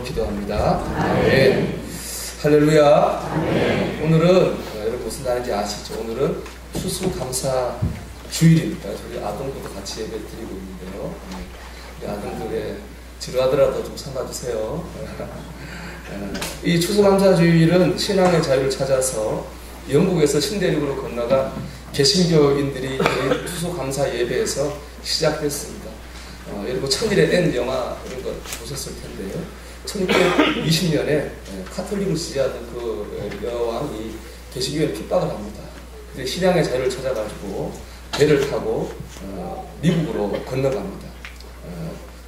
기도합니다. 아멘. 할렐루야. 아멘. 오늘은 여러분 무슨 날인지 아시죠? 오늘은 추수감사 주일입니다. 저희 아동들도 같이 예배 드리고 있는데요. 우리 아동들의 지루하더라도 좀 삼아주세요. 이 추수감사 주일은 신앙의 자유를 찾아서 영국에서 신대륙으로 건너간 개신교인들이 추수감사 예배에서 시작됐습니다. 여러분 천일의 N 영화 이런 거 보셨을 텐데요. 1920년에 카톨릭을 지지하던 그 여왕이 개신교에 핍박을 합니다. 근데 신앙의 자유를 찾아가지고 배를 타고 미국으로 건너갑니다.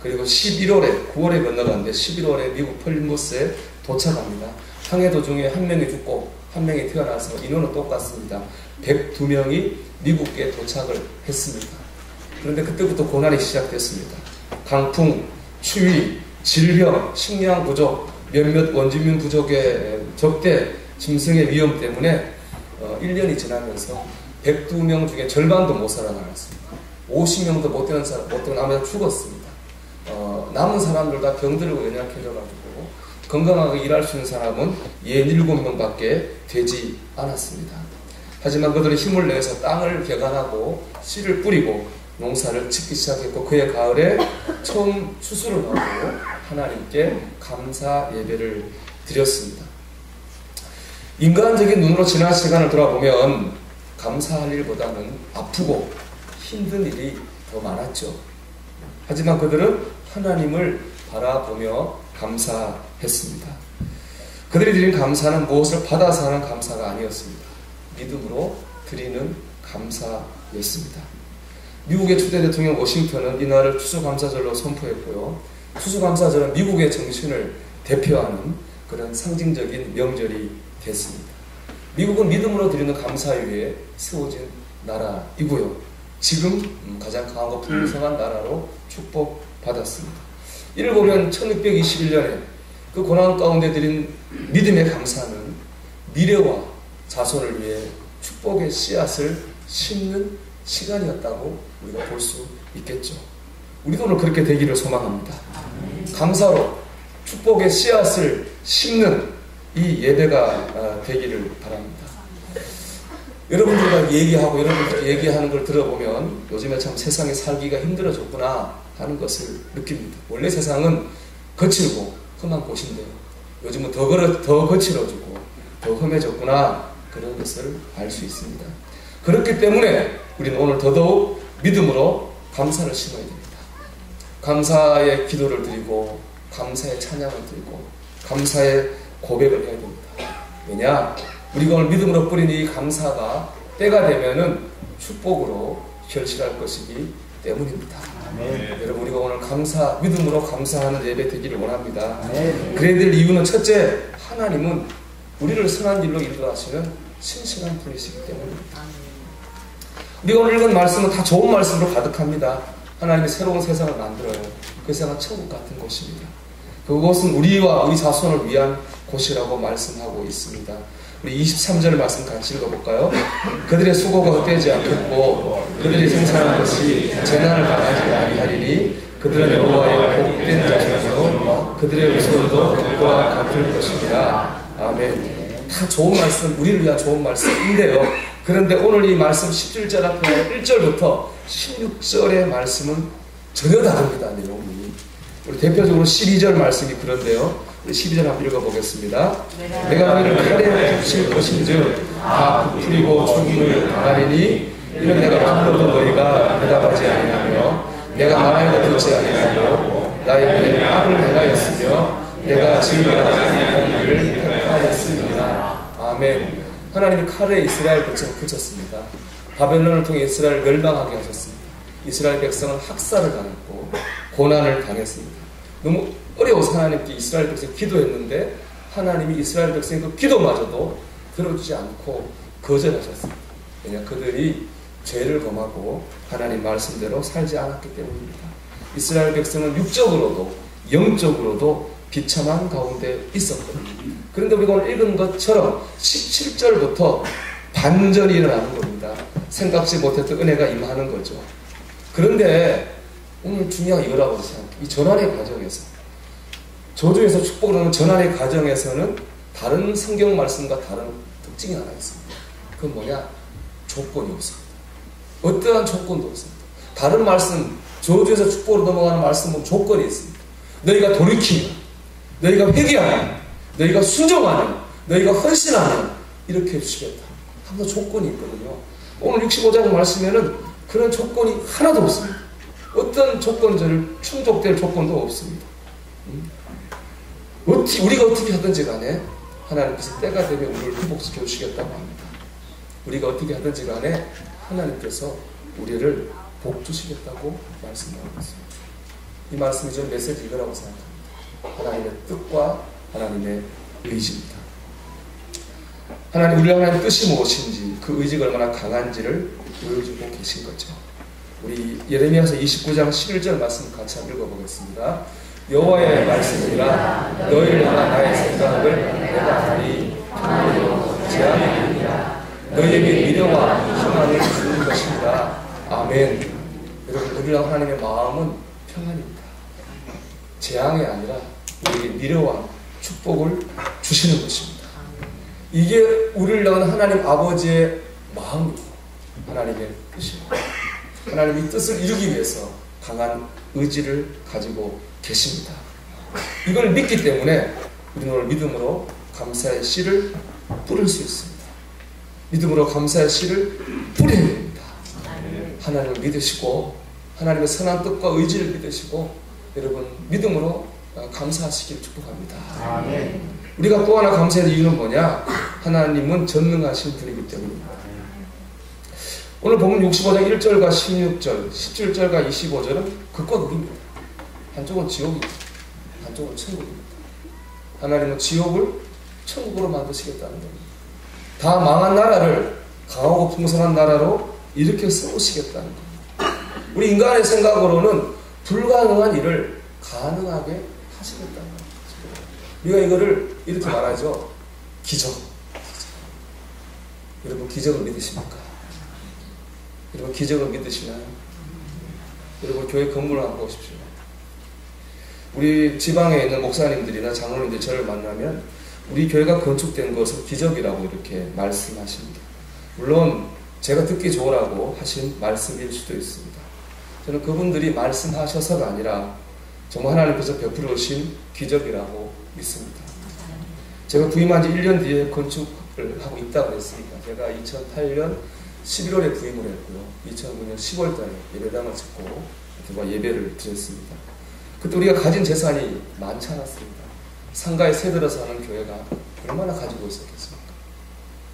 그리고 11월에 9월에 건너갔는데 11월에 미국 폴리머스에 도착합니다. 항해 도중에 한 명이 죽고 한 명이 태어나서 인원은 똑같습니다. 102명이 미국에 도착을 했습니다. 그런데 그때부터 고난이 시작됐습니다. 강풍, 추위, 질병, 식량 부족, 몇몇 원주민 부족의 적대 짐승의 위험 때문에 1년이 지나면서 102명 중에 절반도 못 살아남았습니다. 50명도 못 태어나면서 죽었습니다. 남은 사람들 다 병들고 연약해져가지고 건강하게 일할 수 있는 사람은 67명밖에 되지 않았습니다. 하지만 그들은 힘을 내서 땅을 개간하고 씨를 뿌리고 농사를 짓기 시작했고 그해 가을에 처음 추수를 하고 하나님께 감사 예배를 드렸습니다. 인간적인 눈으로 지난 시간을 돌아보면 감사할 일보다는 아프고 힘든 일이 더 많았죠. 하지만 그들은 하나님을 바라보며 감사했습니다. 그들이 드린 감사는 무엇을 받아서 하는 감사가 아니었습니다. 믿음으로 드리는 감사였습니다. 미국의 초대 대통령 워싱턴은 이날을 추수감사절로 선포했고요. 추수감사절은 미국의 정신을 대표하는 그런 상징적인 명절이 됐습니다. 미국은 믿음으로 드리는 감사 위에 세워진 나라이고요. 지금 가장 강하고 풍성한 나라로 축복받았습니다. 이를 보면 1621년에 그 고난 가운데 드린 믿음의 감사는 미래와 자손을 위해 축복의 씨앗을 심는 시간이었다고 우리가 볼 수 있겠죠. 우리도 오늘 그렇게 되기를 소망합니다. 감사로 축복의 씨앗을 심는 이 예배가 되기를 바랍니다. 여러분들과 얘기하고 여러분들께 얘기하는 걸 들어보면 요즘에 참 세상에 살기가 힘들어졌구나 하는 것을 느낍니다. 원래 세상은 거칠고 험한 곳인데요. 요즘은 더 거칠어지고 더 험해졌구나 그런 것을 알 수 있습니다. 그렇기 때문에 우리는 오늘 더더욱 믿음으로 감사를 심어야 됩니다. 감사의 기도를 드리고 감사의 찬양을 드리고 감사의 고백을 해야 됩니다. 왜냐? 우리가 오늘 믿음으로 뿌린 이 감사가 때가 되면은 축복으로 결실할 것이기 때문입니다. 네. 여러분 우리가 오늘 믿음으로 감사하는 예배 되기를 원합니다. 네. 그래야 될 이유는 첫째, 하나님은 우리를 선한 길로 인도하시는 신실한 분이시기 때문입니다. 우리가 오늘 읽은 말씀은 다 좋은 말씀으로 가득합니다. 하나님이 새로운 세상을 만들어요. 그 세상은 천국 같은 곳입니다. 그곳은 우리와 우리 자손을 위한 곳이라고 말씀하고 있습니다. 우리 23절 말씀 같이 읽어볼까요? 그들의 수고가 헛되지 않겠고 그들이 생산한 것이 재난을 당하지 아니하리니 그들은 여호와의 복된 자손이요 그들의 후손도 그와 같을 것입니다. 아멘. 다 좋은 말씀, 우리를 위한 좋은 말씀인데요. 그런데 오늘 이 말씀 17절 앞에 1절부터 16절의 말씀은 전혀 다릅니다. 내용이. 우리 대표적으로 12절 말씀이 그런데요. 우리 12절 한번 읽어보겠습니다. 내가 너희를 칼에 붙일 것인즉 다 부풀리고 죽임을 당하리니 이는 내가 불러도 너희가 대답하지 아니하며 내가 말하여도 듣지 아니하며 나의 눈에 악을 행하였으며 내가 지금까지 아니한 일을 택하였습니다. 아멘. 하나님이 칼에 이스라엘 백성을 붙였습니다. 바벨론을 통해 이스라엘을 멸망하게 하셨습니다. 이스라엘 백성은 학살을 당했고 고난을 당했습니다. 너무 어려워서 하나님께 이스라엘 백성이 기도했는데 하나님이 이스라엘 백성의 그 기도마저도 들어주지 않고 거절하셨습니다. 왜냐? 그들이 죄를 범하고 하나님 말씀대로 살지 않았기 때문입니다. 이스라엘 백성은 육적으로도 영적으로도 비참한 가운데 있었거든요. 그런데 우리가 오늘 읽은 것처럼 17절부터 반전이 일어나는 겁니다. 생각지 못했던 은혜가 임하는 거죠. 그런데 오늘 중요한 이거라고 생각해요. 이 전환의 과정에서 저주에서 축복을 하는 전환의 과정에서는 다른 성경 말씀과 다른 특징이 하나 있습니다. 그건 뭐냐? 조건이 없습니다. 어떠한 조건도 없습니다. 다른 말씀, 저주에서 축복으로 넘어가는 말씀은 조건이 있습니다. 너희가 돌이키면, 너희가 회개하면, 너희가 순종하면, 너희가 헌신하면 이렇게 해주시겠다. 항상 조건이 있거든요. 오늘 65장 말씀에는 그런 조건이 하나도 없습니다. 어떤 조건들 충족될 조건도 없습니다. 우리가 어떻게 하든지 간에 하나님께서 때가 되면 우리를 회복시켜 주시겠다고 합니다. 우리가 어떻게 하든지 간에 하나님께서 우리를 복 주시겠다고 말씀하고 있습니다. 이 말씀이 좀 메시지 이거라고 생각합니다. 하나님의 뜻과 하나님의 의지입니다. 하나님, 우리 하나님의 뜻이 무엇인지, 그 의지가 얼마나 강한지를 보여주고 계신 거죠. 우리 예레미야서 29장 11절 말씀 같이 한번 읽어보겠습니다. 여호와의 말씀이라 너희를 향한 나의 생각을 내가 하니 평안이요 재앙이 아니라 너희에게 미래와 희망을 주는 것입니다. 아멘. 여러분, 우리랑 하나님의 마음은 평안입니다. 재앙이 아니라 우리에게 미래와 축복을 주시는 것입니다. 이게 우리를 향한 하나님 아버지의 마음이고 하나님의 뜻입니다. 하나님이 뜻을 이루기 위해서 강한 의지를 가지고 계십니다. 이걸 믿기 때문에 우리는 오늘 믿음으로 감사의 씨를 뿌릴 수 있습니다. 믿음으로 감사의 씨를 뿌려야 됩니다. 하나님을 믿으시고 하나님의 선한 뜻과 의지를 믿으시고 여러분 믿음으로 감사하시길 축복합니다. 아멘. 우리가 또 하나 감사할 이유는 뭐냐? 하나님은 전능하신 분이기 때문입니다. 오늘 보면 65장 1절과 16절, 17절과 25절은 극과 극입니다. 한쪽은 지옥입니다. 한쪽은 천국입니다. 하나님은 지옥을 천국으로 만드시겠다는 겁니다. 다 망한 나라를 강하고 풍성한 나라로 일으켜 세우시겠다는 겁니다. 우리 인간의 생각으로는 불가능한 일을 가능하게 하시겠다는 겁니다. 우리가 이거를 이렇게 말하죠. 기적. 여러분, 기적을 믿으십니까? 여러분, 기적을 믿으시나요? 여러분, 교회 건물을 한번 보십시오. 우리 지방에 있는 목사님들이나 장로님들이 저를 만나면 우리 교회가 건축된 것은 기적이라고 이렇게 말씀하십니다. 물론 제가 듣기 좋으라고 하신 말씀일 수도 있습니다. 저는 그분들이 말씀하셔서가 아니라 정말 하나님께서 베풀어 오신 기적이라고 믿습니다. 제가 부임한 지 1년 뒤에 건축을 하고 있다고 했으니까 제가 2008년 11월에 부임을 했고요. 2009년 10월달에 예배당을 짓고 예배를 드렸습니다. 그때 우리가 가진 재산이 많지 않았습니다. 상가에 새들어서 하는 교회가 얼마나 가지고 있었겠습니까?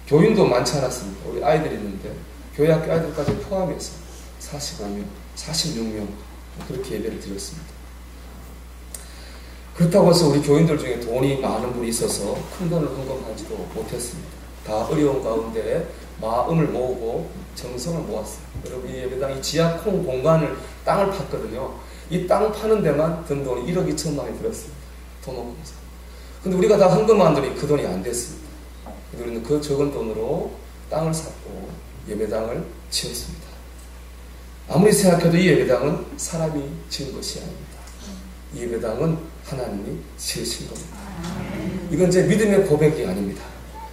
교인도 많지 않았습니다. 우리 아이들이 있는데 교회 학교 아이들까지 포함해서 45명, 46명 그렇게 예배를 드렸습니다. 그렇다고 해서 우리 교인들 중에 돈이 많은 분이 있어서 큰 돈을 헌금하지도 못했습니다. 다 어려운 가운데 마음을 모으고 정성을 모았어요. 여러분, 이 예배당 이 지하 콩 공간을 땅을 팠거든요. 이 땅 파는 데만 든 돈이 1억 2천만 원이 들었습니다. 돈 없어서. 근데 우리가 다 헌금한 돈이 그 돈이 안 됐습니다. 우리는 그 적은 돈으로 땅을 샀고 예배당을 지었습니다. 아무리 생각해도 이 예배당은 사람이 지은 것이 아닙니다. 이 예배당은 하나님이 지으신 겁니다. 이건 제 믿음의 고백이 아닙니다.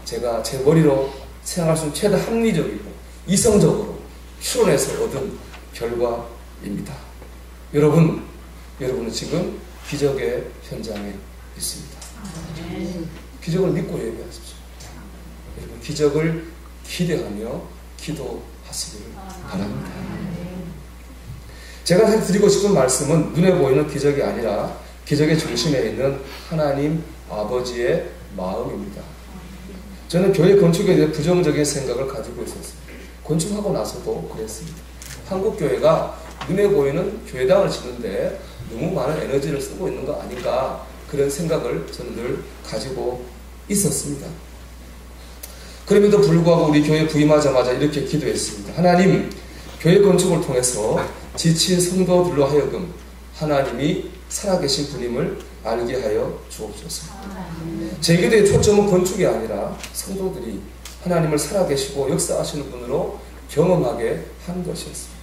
제가 제 머리로 생각할 수 있는 최대 합리적이고 이성적으로 추론해서 얻은 결과입니다. 여러분은 지금 기적의 현장에 있습니다. 기적을 믿고 예배하십시오. 여러분, 기적을 기대하며 기도하시기를 바랍니다. 제가 드리고 싶은 말씀은 눈에 보이는 기적이 아니라 기적의 중심에 있는 하나님 아버지의 마음입니다. 저는 교회 건축에 대해 부정적인 생각을 가지고 있었습니다. 건축하고 나서도 그랬습니다. 한국 교회가 눈에 보이는 교회당을 짓는데 너무 많은 에너지를 쓰고 있는 거 아닌가, 그런 생각을 저는 늘 가지고 있었습니다. 그럼에도 불구하고 우리 교회 부임하자마자 이렇게 기도했습니다. 하나님, 교회 건축을 통해서 지친 성도들로 하여금 하나님이 살아계신 분임을 알게 하여 주옵소서. 제 기도의 초점은 건축이 아니라 성도들이 하나님을 살아계시고 역사하시는 분으로 경험하게 하는 것이었습니다.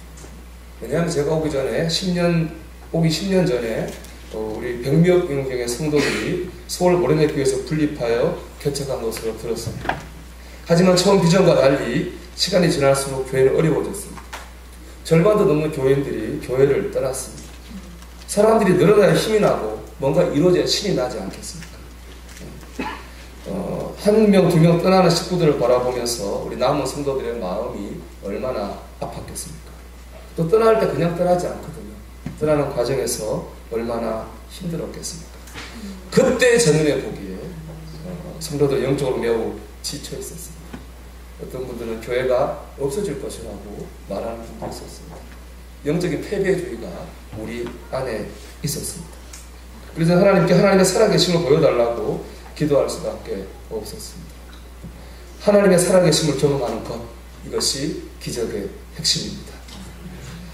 왜냐하면 제가 오기 10년 전에 우리 100여 명의 성도들이 서울 모래내교에서 분립하여 개척한 것으로 들었습니다. 하지만 처음 비전과 달리 시간이 지날수록 교회는 어려워졌습니다. 절반도 넘는 교인들이 교회를 떠났습니다. 사람들이 늘어나야 힘이 나고 뭔가 이루어져야 신이 나지 않겠습니까? 한 명, 두 명 떠나는 식구들을 바라보면서 우리 남은 성도들의 마음이 얼마나 아팠겠습니까? 또 떠날 때 그냥 떠나지 않거든요. 떠나는 과정에서 얼마나 힘들었겠습니까? 그때 전능의 보기에 성도들 영적으로 매우 지쳐 있었습니다. 어떤 분들은 교회가 없어질 것이라고 말하는 분도 있었습니다. 영적인 패배주의가 우리 안에 있었습니다. 그래서 하나님께 하나님의 살아계심을 보여달라고 기도할 수밖에 없었습니다. 하나님의 살아계심을 경험하는 것, 이것이 기적의 핵심입니다.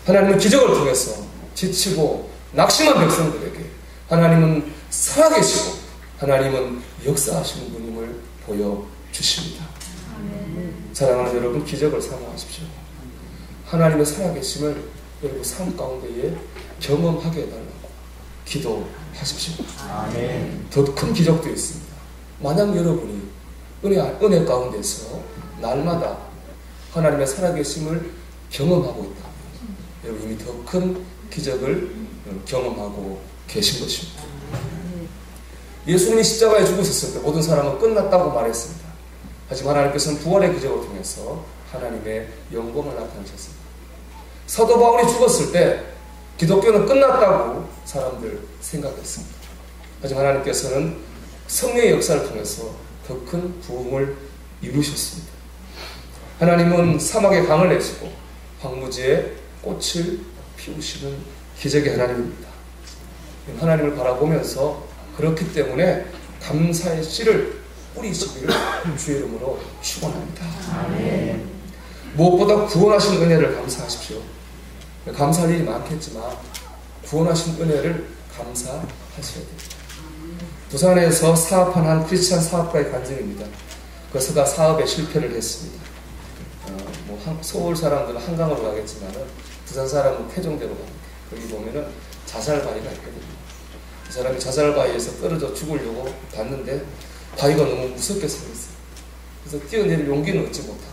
하나님은 기적을 통해서 지치고 낙심한 백성들에게 하나님은 살아계시고 하나님은 역사하시는 분임을 보여주십니다. 사랑하는 여러분, 기적을 사모하십시오. 하나님의 살아계심을 여러분 삶 가운데에 경험하게 해달라고 기도하십시오. 더 큰 기적도 있습니다. 만약 여러분이 은혜 가운데서 날마다 하나님의 살아계심을 경험하고 있다면 여러분 이미 더 큰 기적을 경험하고 계신 것입니다. 예수님이 십자가에 죽으셨을 때 모든 사람은 끝났다고 말했습니다. 하지만 하나님께서는 부활의 기적을 통해서 하나님의 영광을 나타내셨습니다. 사도 바울이 죽었을 때 기독교는 끝났다고 사람들 생각했습니다. 하지만 하나님께서는 성령의 역사를 통해서 더 큰 부흥을 이루셨습니다. 하나님은 사막에 강을 내시고 황무지에 꽃을 피우시는 기적의 하나님입니다. 하나님을 바라보면서 그렇기 때문에 감사의 씨를 뿌리시기를 주의 이름으로 축원합니다. 무엇보다 구원하신 은혜를 감사하십시오. 감사할 일이 많겠지만 구원하신 은혜를 감사하셔야 됩니다. 부산에서 사업한 한 크리스찬 사업가의 간증입니다. 그래서 사업에 실패를 했습니다. 서울 사람들은 한강으로 가겠지만 부산 사람은 태종대로 갑니다. 거기 보면은 자살바위가 있거든요. 이 사람이 자살바위에서 떨어져 죽으려고 봤는데 바위가 너무 무섭게 생겼어요. 그래서 뛰어내릴 용기는 얻지 못하고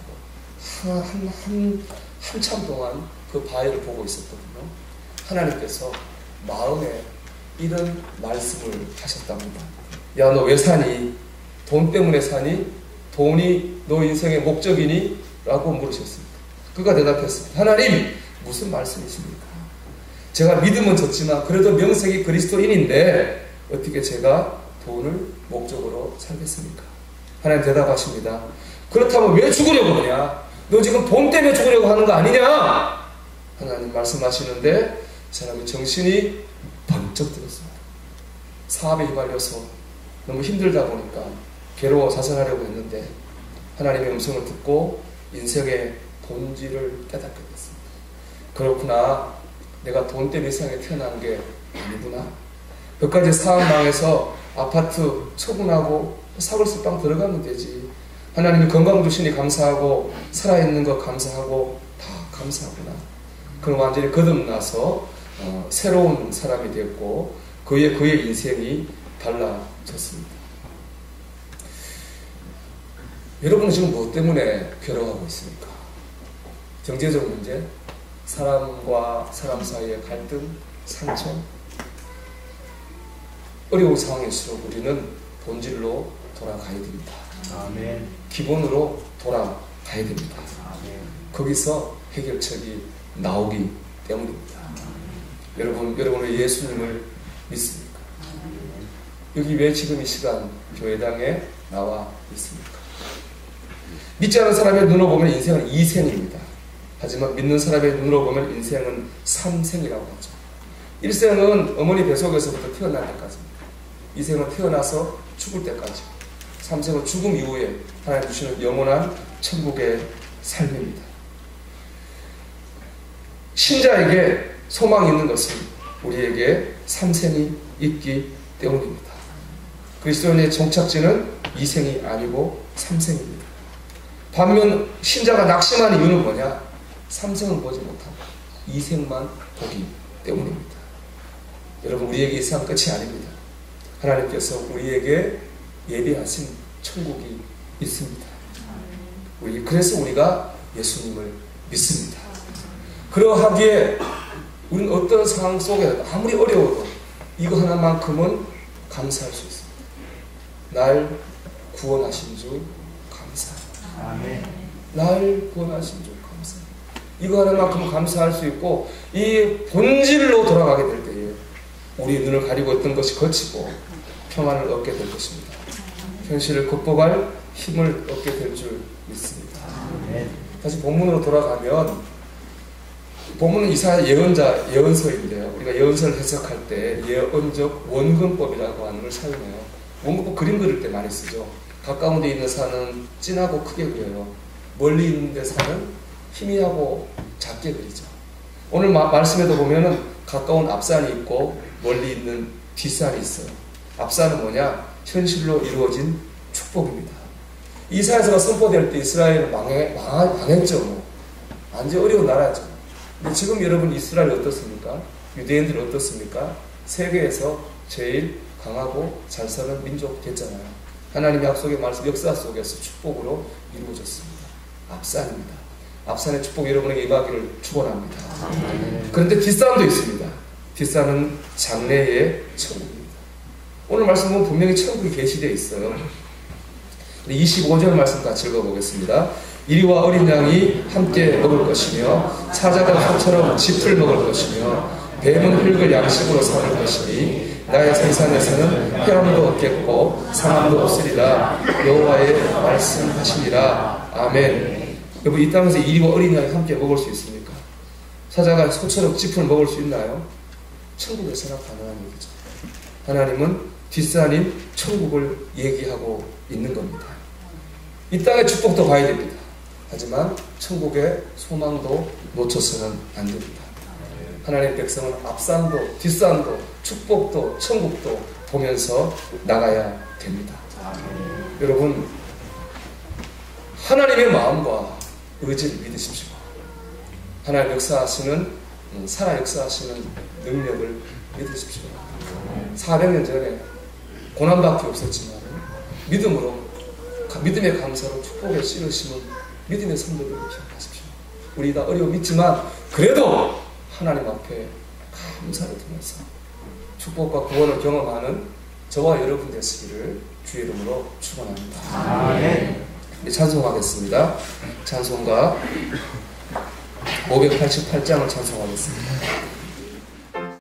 한참 동안 그 바위를 보고 있었거든요. 하나님께서 마음에 이런 말씀을 하셨답니다. 야, 너 왜 사니? 돈 때문에 사니? 돈이 너 인생의 목적이니? 라고 물으셨습니다. 그가 대답했습니다. 하나님, 무슨 말씀이십니까? 제가 믿음은 졌지만 그래도 명색이 그리스도인인데 어떻게 제가 돈을 목적으로 살겠습니까? 하나님 대답하십니다. 그렇다면 왜 죽으려고 하냐? 너 지금 돈 때문에 죽으려고 하는 거 아니냐? 하나님 말씀하시는데 사람의 정신이 번쩍 들었습니다. 사업에 휘말려서 너무 힘들다 보니까 괴로워 자살하려고 했는데 하나님의 음성을 듣고 인생의 본질을 깨닫게 됐습니다. 그렇구나. 내가 돈 때문에 세상에 태어난 게 아니구나. 그까지 사업 망해서 아파트 처분하고 사골수빵 들어가면 되지. 하나님이 건강 주시니 감사하고 살아있는 것 감사하고 다 감사하구나. 그럼 완전히 거듭나서 새로운 사람이 됐고 그의 인생이 달라졌습니다. 여러분은 지금 무엇 때문에 괴로워하고 있습니까? 경제적 문제? 사람과 사람 사이의 갈등? 상처? 어려운 상황일수록 우리는 본질로 돌아가야 됩니다. 아멘. 기본으로 돌아가야 됩니다. 아멘. 거기서 해결책이 나오기 때문입니다. 여러분은 예수님을 믿습니까? 여기 왜 지금 이 시간 교회당에 나와 있습니까? 믿지 않는 사람의 눈으로 보면 인생은 2생입니다. 하지만 믿는 사람의 눈으로 보면 인생은 3생이라고 하죠. 1생은 어머니 뱃속에서부터 태어날 때까지입니다. 2생은 태어나서 죽을 때까지. 3생은 죽음 이후에 하나님 주시는 영원한 천국의 삶입니다. 신자에게 소망이 있는 것은 우리에게 3생이 있기 때문입니다. 그리스도인의 종착지는 2생이 아니고 3생입니다. 반면 신자가 낙심하는 이유는 뭐냐? 3생은 보지 못하고 2생만 보기 때문입니다. 여러분, 우리에게 이 세상 끝이 아닙니다. 하나님께서 우리에게 예비하신 천국이 있습니다. 그래서 우리가 예수님을 믿습니다. 그러하기에 우리는 어떤 상황 속에 아무리 어려워도 이거 하나만큼은 감사할 수 있습니다. 날 구원하신 주 감사합니다. 아멘. 날 구원하신 주 감사합니다. 이거 하나만큼은 감사할 수 있고, 이 본질로 돌아가게 될 때에 우리의 눈을 가리고 있던 것이 거치고 평안을 얻게 될 것입니다. 현실을 극복할 힘을 얻게 될 줄 믿습니다. 다시 본문으로 돌아가면, 본문은 이사야 예언서인데요. 우리가 예언서를 해석할 때 예언적 원근법이라고 하는 걸 사용해요. 원근법 그림 그릴 때 많이 쓰죠. 가까운 데 있는 산은 진하고 크게 그려요. 멀리 있는 데 산은 희미하고 작게 그리죠. 오늘 말씀에도 보면은 가까운 앞산이 있고 멀리 있는 뒷산이 있어요. 앞산은 뭐냐? 현실로 이루어진 축복입니다. 이사야서가 선포될 때 이스라엘은 망했죠. 완전 어려운 나라죠. 근데 지금 여러분, 이스라엘 어떻습니까? 유대인들이 어떻습니까? 세계에서 제일 강하고 잘 사는 민족 됐잖아요. 하나님의 약속의 말씀, 역사 속에서 축복으로 이루어졌습니다. 앞산입니다. 앞산의 축복 여러분에게 임하기를 축원합니다. 그런데 뒷산도 있습니다. 뒷산은 장래의 천국입니다. 오늘 말씀 보면 분명히 천국이 계시되어 있어요. 25절 말씀 같이 읽어보겠습니다. 이리와 어린 양이 함께 먹을 것이며 사자가 소처럼 짚을 먹을 것이며 뱀은 흙을 양식으로 삼을 것이니 나의 생산에서는 해함도 없겠고 상함도 없으리라 여호와의 말씀하시니라. 아멘. 여러분, 이 땅에서 이리와 어린 양이 함께 먹을 수 있습니까? 사자가 소처럼 짚을 먹을 수 있나요? 천국에서나 가능한 얘기죠. 하나님은 뒷산인 천국을 얘기하고 있는 겁니다. 이 땅의 축복도 봐야 됩니다. 하지만 천국의 소망도 놓쳐서는 안 됩니다. 하나님의 백성은 앞산도 뒷산도 축복도 천국도 보면서 나가야 됩니다. 여러분, 하나님의 마음과 의지를 믿으십시오. 하나님 역사하시는, 살아 역사하시는 능력을 믿으십시오. 400년 전에 고난밖에 없었지만 믿음으로, 믿음의 감사로 축복의 씨를 심은 믿음의 성도들을 기억하십시오. 우리 다 어려움 있지만 그래도 하나님 앞에 감사를 드리면서 축복과 구원을 경험하는 저와 여러분 되시기를 주의 이름으로 축원합니다. 아멘. 우리 찬송하겠습니다. 찬송가 588장을 찬송하겠습니다.